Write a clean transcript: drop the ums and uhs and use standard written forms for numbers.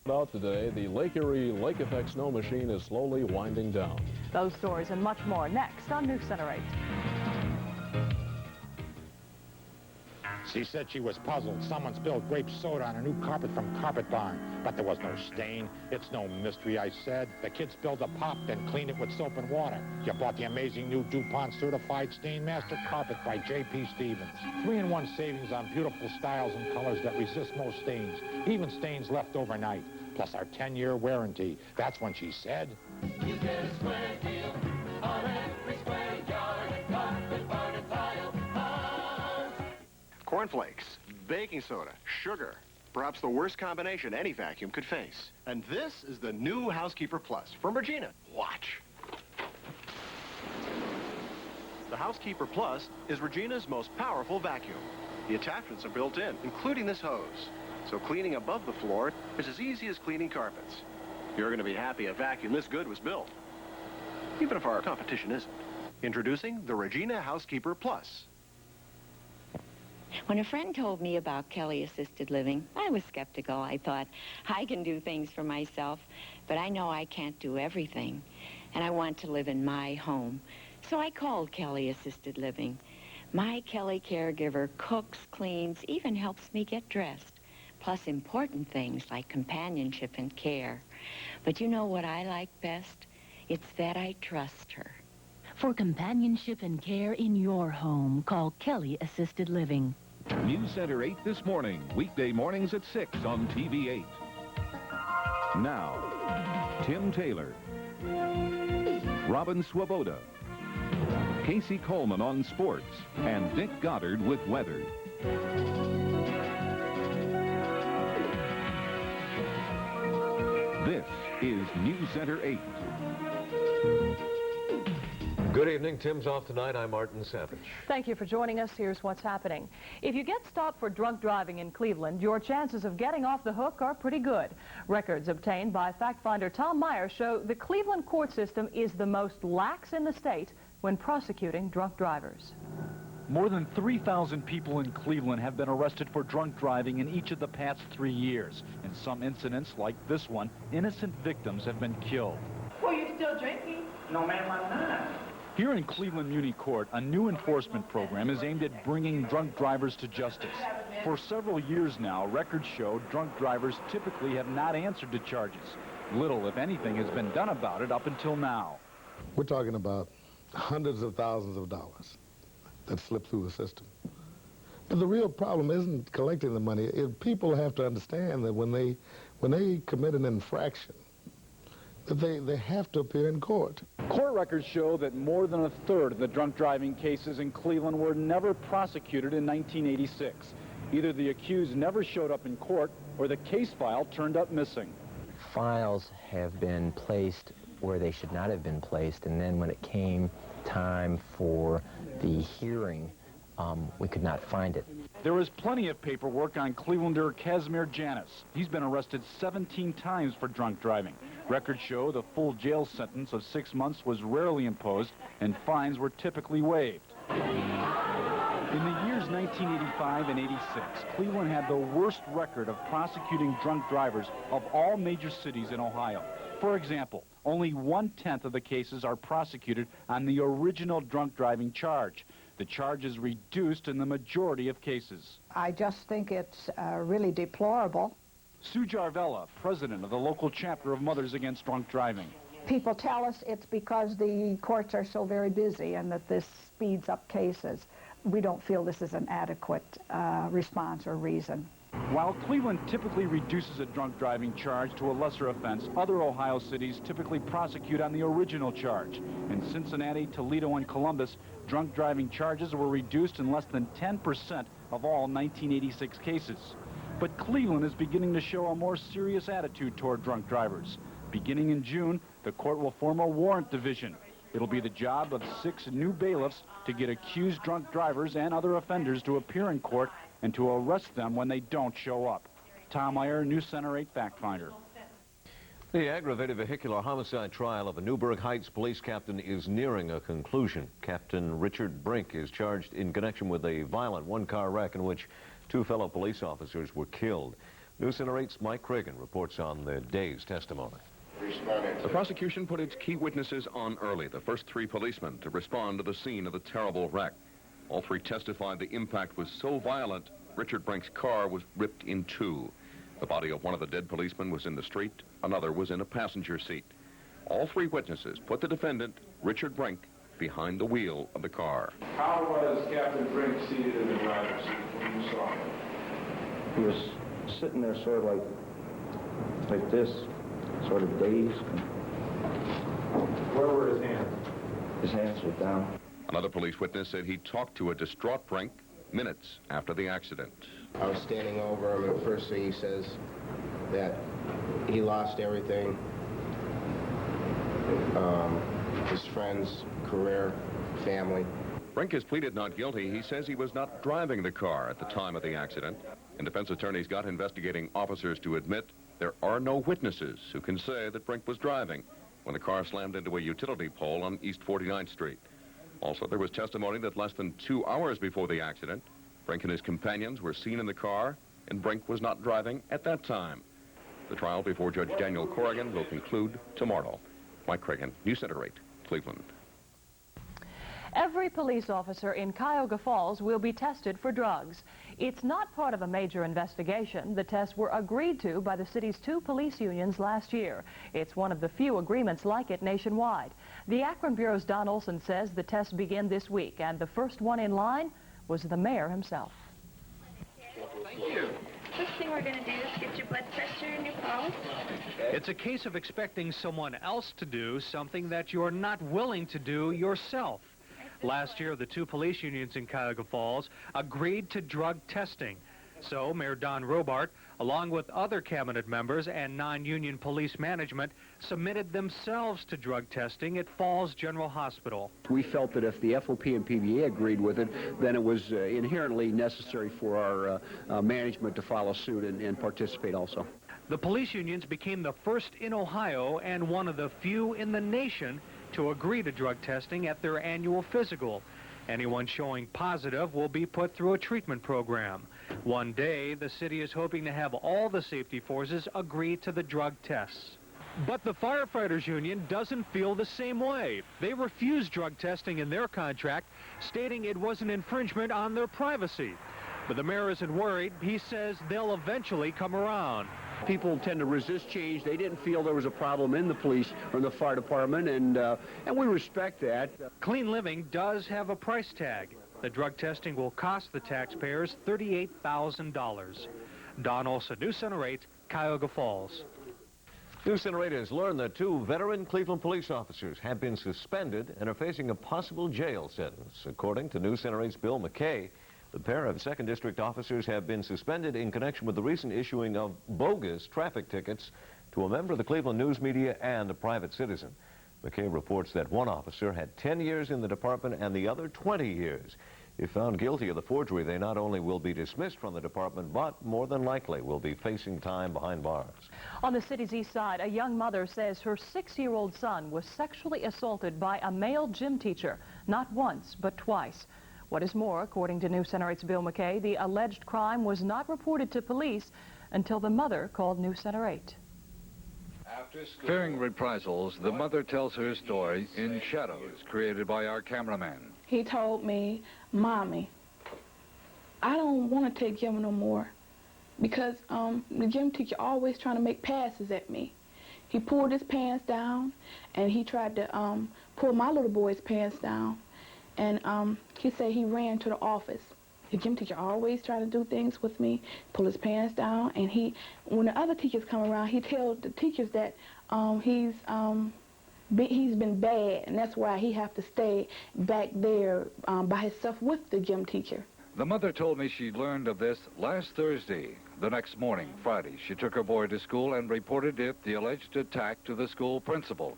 Out today, the Lake Erie Lake Effect snow machine is slowly winding down. Those stories and much more next on Newscenter 8. She said she was puzzled. Someone spilled grape soda on a new carpet from Carpet Barn. But there was no stain. It's no mystery, I said. The kid spilled a pop, then cleaned it with soap and water. You bought the amazing new DuPont Certified Stain Master Carpet by J.P. Stevens. 3-in-1 savings on beautiful styles and colors that resist most stains, even stains left overnight. Plus our 10-year warranty. That's when she said, You get a square deal on every square yard at Carpet Barn and Tile. Cornflakes, baking soda, sugar. Perhaps the worst combination any vacuum could face. And this is the new Housekeeper Plus from Regina. Watch. The Housekeeper Plus is Regina's most powerful vacuum. The attachments are built in, including this hose. So cleaning above the floor is as easy as cleaning carpets. You're going to be happy a vacuum this good was built, even if our competition isn't. Introducing the Regina Housekeeper Plus. When a friend told me about Kelly Assisted Living, I was skeptical. I thought, I can do things for myself, but I know I can't do everything, and I want to live in my home. So I called Kelly Assisted Living. My Kelly caregiver cooks, cleans, even helps me get dressed, plus important things like companionship and care. But you know what I like best? It's that I trust her. For companionship and care in your home, call Kelly Assisted Living. Newscenter 8 this morning, weekday mornings at 6 on TV 8. Now, Tim Taylor, Robin Swoboda, Casey Coleman on sports, and Dick Goddard with weather. This is Newscenter 8. Good evening. Tim's off tonight. I'm Martin Savage. Thank you for joining us. Here's what's happening. If you get stopped for drunk driving in Cleveland, your chances of getting off the hook are pretty good. Records obtained by fact finder Tom Meyer show the Cleveland court system is the most lax in the state when prosecuting drunk drivers. More than 3,000 people in Cleveland have been arrested for drunk driving in each of the past 3 years. In some incidents, like this one, innocent victims have been killed. Well, you still drinking? No, ma'am, I'm not. Here in Cleveland Muni Court, a new enforcement program is aimed at bringing drunk drivers to justice. For several years now, records show drunk drivers typically have not answered to charges. Little, if anything, has been done about it up until now. We're talking about hundreds of thousands of dollars that slip through the system. But the real problem isn't collecting the money. People have to understand that when they commit an infraction, that they have to appear in court. Court records show that more than a third of the drunk driving cases in Cleveland were never prosecuted in 1986. Either the accused never showed up in court or the case file turned up missing. Files have been placed where they should not have been placed, and then when it came time for the hearing, we could not find it. There is plenty of paperwork on Clevelander Casimir Janis. He's been arrested 17 times for drunk driving. Records show the full jail sentence of 6 months was rarely imposed, and fines were typically waived. In the years 1985 and 86, Cleveland had the worst record of prosecuting drunk drivers of all major cities in Ohio. For example, only 1/10 of the cases are prosecuted on the original drunk driving charge. The charge is reduced in the majority of cases. I just think it's really deplorable. Sue Jarvella, president of the local chapter of Mothers Against Drunk Driving. People tell us it's because the courts are so very busy and that this speeds up cases. We don't feel this is an adequate response or reason. While Cleveland typically reduces a drunk driving charge to a lesser offense, other Ohio cities typically prosecute on the original charge. In Cincinnati, Toledo, and Columbus, drunk driving charges were reduced in less than 10% of all 1986 cases. But Cleveland is beginning to show a more serious attitude toward drunk drivers. Beginning in June, the court will form a warrant division. It'll be the job of 6 new bailiffs to get accused drunk drivers and other offenders to appear in court and to arrest them when they don't show up. Tom Meyer, Newscenter 8 Fact Finder. The aggravated vehicular homicide trial of a Newburgh Heights police captain is nearing a conclusion. Captain Richard Brink is charged in connection with a violent one-car wreck in which 2 fellow police officers were killed. Newscenter 8's Mike Cragen reports on the day's testimony. The prosecution put its key witnesses on early, the first 3 policemen to respond to the scene of the terrible wreck. All 3 testified the impact was so violent, Richard Brink's car was ripped in 2. The body of one of the dead policemen was in the street, another was in a passenger seat. All 3 witnesses put the defendant, Richard Brink, behind the wheel of the car. How was Captain Brink seated in the driver's seat when you saw him? He was sitting there sort of like this, sort of dazed. Where were his hands? His hands were down. Another police witness said he talked to a distraught Brink minutes after the accident. I was standing over him, and the first thing he says that he lost everything. His friends, career, family. Brink has pleaded not guilty. He says he was not driving the car at the time of the accident. And defense attorneys got investigating officers to admit there are no witnesses who can say that Brink was driving when the car slammed into a utility pole on East 49th Street. Also, there was testimony that less than 2 hours before the accident, Brink and his companions were seen in the car, and Brink was not driving at that time. The trial before Judge Daniel Corrigan will conclude tomorrow. Mike Cragen, Newscenter 8, Cleveland. Every police officer in Cuyahoga Falls will be tested for drugs. It's not part of a major investigation. The tests were agreed to by the city's 2 police unions last year. It's one of the few agreements like it nationwide. The Akron Bureau's Don Olson says the tests begin this week, and the first one in line was the mayor himself. Thank you. First thing we're going to do is get your blood pressure and your pulse. It's a case of expecting someone else to do something that you're not willing to do yourself. Last year, the 2 police unions in Cuyahoga Falls agreed to drug testing. So Mayor Don Robart, along with other cabinet members and non-union police management, submitted themselves to drug testing at Falls General Hospital. We felt that if the FOP and PBA agreed with it, then it was inherently necessary for our management to follow suit and participate also. The police unions became the first in Ohio and one of the few in the nation to agree to drug testing at their annual physical. Anyone showing positive will be put through a treatment program. One day, the city is hoping to have all the safety forces agree to the drug tests. But the firefighters union doesn't feel the same way. They refused drug testing in their contract, stating it was an infringement on their privacy. But the mayor isn't worried. He says they'll eventually come around. People tend to resist change. They didn't feel there was a problem in the police or in the fire department, and we respect that. Clean living does have a price tag. The drug testing will cost the taxpayers $38,000. Don Olson, Newscenter 8, Cuyahoga Falls. Newscenter 8 has learned that 2 veteran Cleveland police officers have been suspended and are facing a possible jail sentence. According to Newscenter 8's Bill McKay, the pair of 2nd District officers have been suspended in connection with the recent issuing of bogus traffic tickets to a member of the Cleveland news media and a private citizen. McKay reports that one officer had 10 years in the department and the other 20 years. If found guilty of the forgery, they not only will be dismissed from the department, but more than likely will be facing time behind bars. On the city's east side, a young mother says her 6-year-old son was sexually assaulted by a male gym teacher, not once, but twice. What is more, according to Newscenter 8's Bill McKay, the alleged crime was not reported to police until the mother called Newscenter 8. Fearing reprisals, the mother tells her story in shadows created by our cameraman. He told me, "Mommy, I don't want to take gym no more because the gym teacher always trying to make passes at me." He pulled his pants down and he tried to pull my little boy's pants down. And he said he ran to the office. The gym teacher always trying to do things with me, pull his pants down, and when the other teachers come around, he tells the teachers that he's been bad, and that's why he have to stay back there by himself with the gym teacher. The mother told me she learned of this last Thursday. The next morning, Friday, she took her boy to school and reported the alleged attack to the school principal.